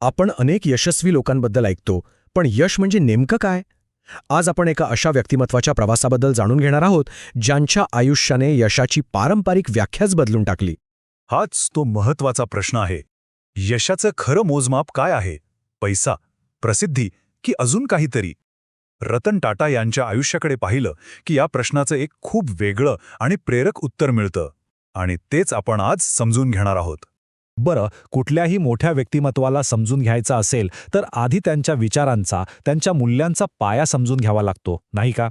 आपण अनेक यशस्वी लोकांबद्दल ऐकतो, पण यश म्हणजे नेमकं काय? आज आपण एका अशा व्यक्तिमत्वाच्या प्रवासाबद्दल जाणून घेणार आहोत, ज्यांच्या आयुष्याने यशाची पारंपरिक व्याख्याच बदलून टाकली. हाच तो महत्वाचा प्रश्न आहे. यशाचं खरं मोजमाप काय आहे? पैसा, प्रसिद्धी की अजून काहीतरी? रतन टाटा यांच्या आयुष्याकडे पाहिलं की या प्रश्नाचं एक खूप वेगळं आणि प्रेरक उत्तर मिळतं. आणि तेच आपण आज समजून घेणार आहोत. बरं, कुठल्याही मोठ्या व्यक्तिमत्वाला समजून घ्यायचं असेल तर आधी त्यांच्या विचारांचा, त्यांच्या मूल्यांचा पाया समजून घ्यावा लागतो, नाही का?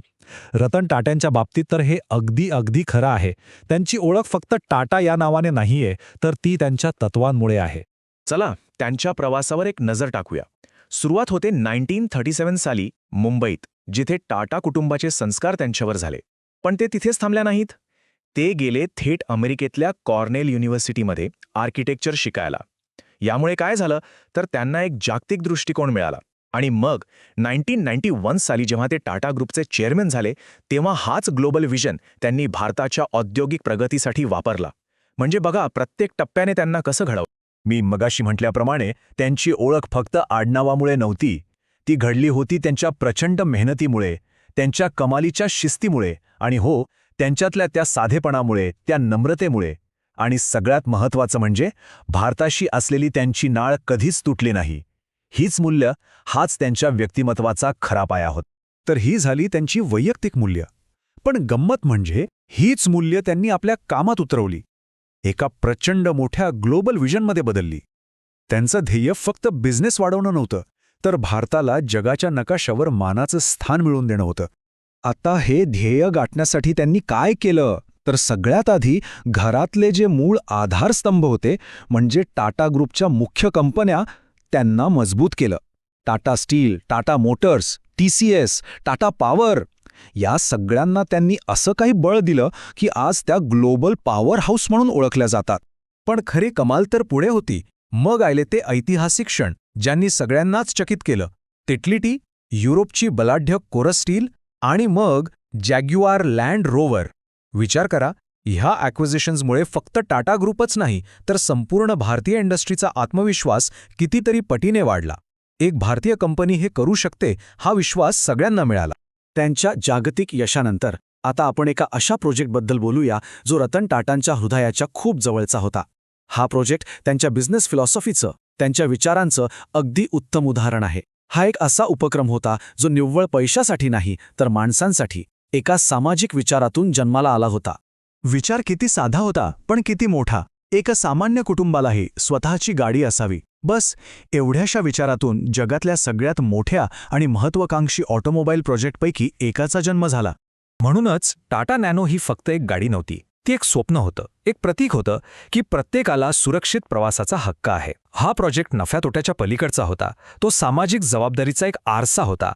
रतन टाटांच्या बाबतीत तर हे अगदी खरं आहे. त्यांची ओळख फक्त टाटा या नावाने नाहीये, तर ती त्यांच्या तत्वांमुळे आहे. चला त्यांच्या प्रवासावर एक नजर टाकूया. सुरुवात होते 1937 साली मुंबईत, जिथे टाटा कुटुंबाचे संस्कार त्यांच्यावर झाले. पण ते तिथेच थांबल्या नाहीत. ते गेले थेट अमेरिकेतल्या कॉर्नेल युनिव्हर्सिटीमध्ये आर्किटेक्चर शिकायला. यामुळे काय झालं तर त्यांना एक जागतिक दृष्टिकोन मिळाला. आणि मग 1991 साली जेव्हा ते टाटा ग्रुपचे चेअरमन झाले, तेव्हा हाच ग्लोबल व्हिजन त्यांनी भारताच्या औद्योगिक प्रगतीसाठी वापरला. म्हणजे बघा, प्रत्येक टप्प्याने त्यांना कसं घडवलं. मी मगाशी म्हटल्याप्रमाणे त्यांची ओळख फक्त आडनावामुळे नव्हती. ती घडली होती त्यांच्या प्रचंड मेहनतीमुळे, त्यांच्या कमालीच्या शिस्तीमुळे आणि हो, त्यांच्यातल्या त्या साधेपणामुळे, त्या नम्रतेमुळे. आणि सगळ्यात महत्त्वाचं म्हणजे भारताशी असलेली त्यांची नाळ कधीच तुटली नाही. हीच मूल्य, हाच त्यांच्या व्यक्तिमत्वाचा खरा पाया होता. तर ही झाली त्यांची वैयक्तिक मूल्य. पण गंमत म्हणजे हीच मूल्य त्यांनी आपल्या कामात उतरवली, एका प्रचंड मोठ्या ग्लोबल व्हिजनमध्ये बदलली. त्यांचं ध्येय फक्त बिझनेस वाढवणं नव्हतं, तर भारताला जगाच्या नकाशावर मानाचं स्थान मिळवून देणं होतं. आता हे ध्येय गाठण्यासाठी त्यांनी काय केलं? तर सगळ्यात आधी घरातले जे मूळ आधारस्तंभ होते, म्हणजे टाटा ग्रुपच्या मुख्य कंपन्या, त्यांना मजबूत केलं. Tata steel, Tata Motors, TCS, Tata power, या सगळ्यांना त्यांनी असं काही बळ दिलं की आज त्या ग्लोबल पॉवर हाऊस म्हणून ओळखल्या जातात. पण खरी कमाल तर पुढे होती. मग आले ते ऐतिहासिक क्षण, ज्यांनी सगळ्यांनाच चकित केलं. टिटलिटी, युरोपची बलाढ्य कोरस स्टील आणि मग जॅग्युआर लँड रोवर. विचार करा, ह्या ॲक्विजिशन्समुळे फक्त टाटा ग्रुपच नाही, तर संपूर्ण भारतीय इंडस्ट्रीचा आत्मविश्वास कितीतरी पटीने वाढला. एक भारतीय कंपनी हे करू शकते, हा विश्वास सगळ्यांना मिळाला. त्यांच्या जागतिक यशानंतर आता आपण एका अशा प्रोजेक्टबद्दल बोलूया जो रतन टाटांच्या हृदयाच्या खूप जवळचा होता. हा प्रोजेक्ट त्यांच्या बिझनेस फिलॉसॉफीचं, त्यांच्या विचारांचं अगदी उत्तम उदाहरण आहे. हा एक असा उपक्रम होता जो निव्वळ पैशासाठी नाही, तर माणसांसाठी, एका सामाजिक विचारातून जन्माला आला होता. विचार किती साधा होता, पण किती मोठा. एका सामान्य कुटुंबालाही स्वतःची गाडी असावी, बस एवढ्याशा विचारातून जगातल्या सगळ्यात मोठ्या आणि महत्त्वाकांक्षी ऑटोमोबाईल प्रोजेक्टपैकी एकाचा जन्म झाला. म्हणूनच टाटा नॅनो ही फक्त एक गाडी नव्हती, ती एक स्वप्न होतं, एक प्रतीक होतं की प्रत्येकाला सुरक्षित प्रवासाचा हक्क आहे. हा प्रोजेक्ट नफ्या-तोट्याच्या पलीकडचा होता. तो सामाजिक जबाबदारीचा एक आरसा होता.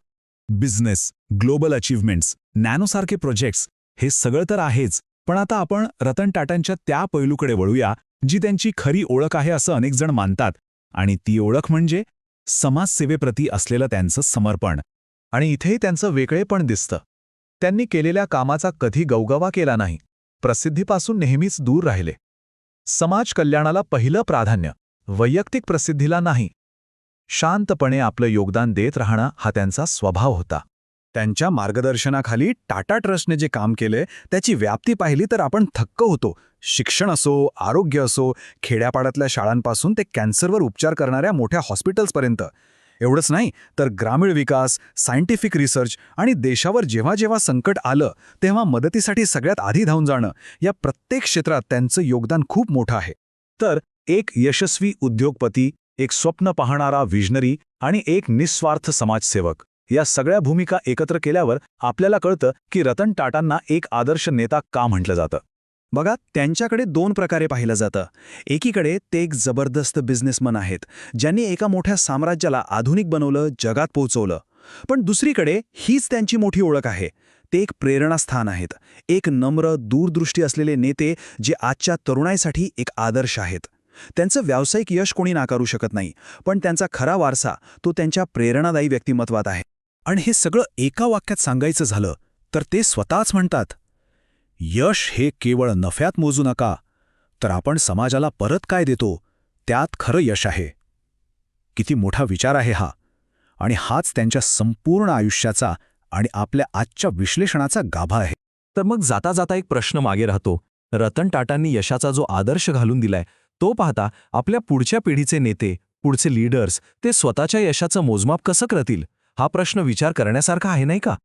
बिझनेस, ग्लोबल अचीव्हमेंट्स, नॅनोसारखे प्रोजेक्ट्स, हे सगळं तर आहेच. पण आता आपण रतन टाटांच्या त्या पैलूकडे वळूया जी त्यांची खरी ओळख आहे असं अनेक जण मानतात. आणि ती ओळख म्हणजे समाजसेवेप्रती असलेलं त्यांचं समर्पण. आणि इथेही त्यांचं वेगळेपण दिसतं. त्यांनी केलेल्या कामाचा कधी गवगवा केला नाही, प्रसिद्धीपासून नेहमीच दूर राहिले. समाज कल्याणाला पहिलं प्राधान्य, वैयक्तिक प्रसिद्धीला नाही. शांतपणे आपलं योगदान देत राहणं हा त्यांचा स्वभाव होता. त्यांच्या मार्गदर्शनाखाली टाटा ट्रस्टने जे काम केले त्याची व्याप्ती पाहिली तर आपण थक्क होतो. शिक्षण असो, आरोग्य असो, खेड्यापाड्यातल्या शाळांपासून ते कॅन्सरवर उपचार करणाऱ्या मोठ्या हॉस्पिटल्सपर्यंत. एवढंच नाही तर ग्रामीण विकास, सायंटिफिक रिसर्च आणि देशावर जेव्हा जेव्हा संकट आलं तेव्हा मदतीसाठी सगळ्यात आधी धावून जाणं, या प्रत्येक क्षेत्रात त्यांचं योगदान खूप मोठं आहे. तर एक यशस्वी उद्योगपती, एक स्वप्न पाहणारा विजनरी आणि एक निस्वार्थ समाजसेवक, या सगळ्या भूमिका एकत्र केल्यावर आपल्याला कळतं की रतन टाटांना एक आदर्श नेता का म्हटलं जातं. बघा, त्यांच्याकडे दोन प्रकारे पाहिलं जातं. एकीकडे ते एक जबरदस्त बिझनेसमन आहेत, ज्यांनी एका मोठ्या साम्राज्याला आधुनिक बनवलं, जगात पोहोचवलं. पण दुसरीकडे हीच त्यांची मोठी ओळख आहे. ते एक प्रेरणास्थान आहेत, एक नम्र, दूरदृष्टी असलेले नेते जे आजच्या तरुणाईसाठी एक आदर्श आहेत. त्यांचं व्यावसायिक यश कोणी नाकारू शकत नाही, पण त्यांचा खरा वारसा तो त्यांच्या प्रेरणादायी व्यक्तिमत्वात आहे. आणि हे सगळं एका वाक्यात सांगायचं झालं तर ते स्वतःच म्हणतात, यश हे केवळ नफ्यात मोजू नका, तर आपण समाजाला परत काय देतो त्यात खरं यश आहे. किती मोठा विचार आहे हा. आणि हाच त्यांच्या संपूर्ण आयुष्याचा आणि आपल्या आजच्या विश्लेषणाचा गाभा आहे. तर मग जाता जाता एक प्रश्न मागे राहतो. रतन टाटांनी यशाचा जो आदर्श घालून दिलाय तो पाहता आपल्या पुढच्या पिढीचे नेते, पुढचे लीडर्स ते स्वतःच्या यशाचं मोजमाप कसं करतील? हा प्रश्न विचार करण्यासारखा आहे नाही का?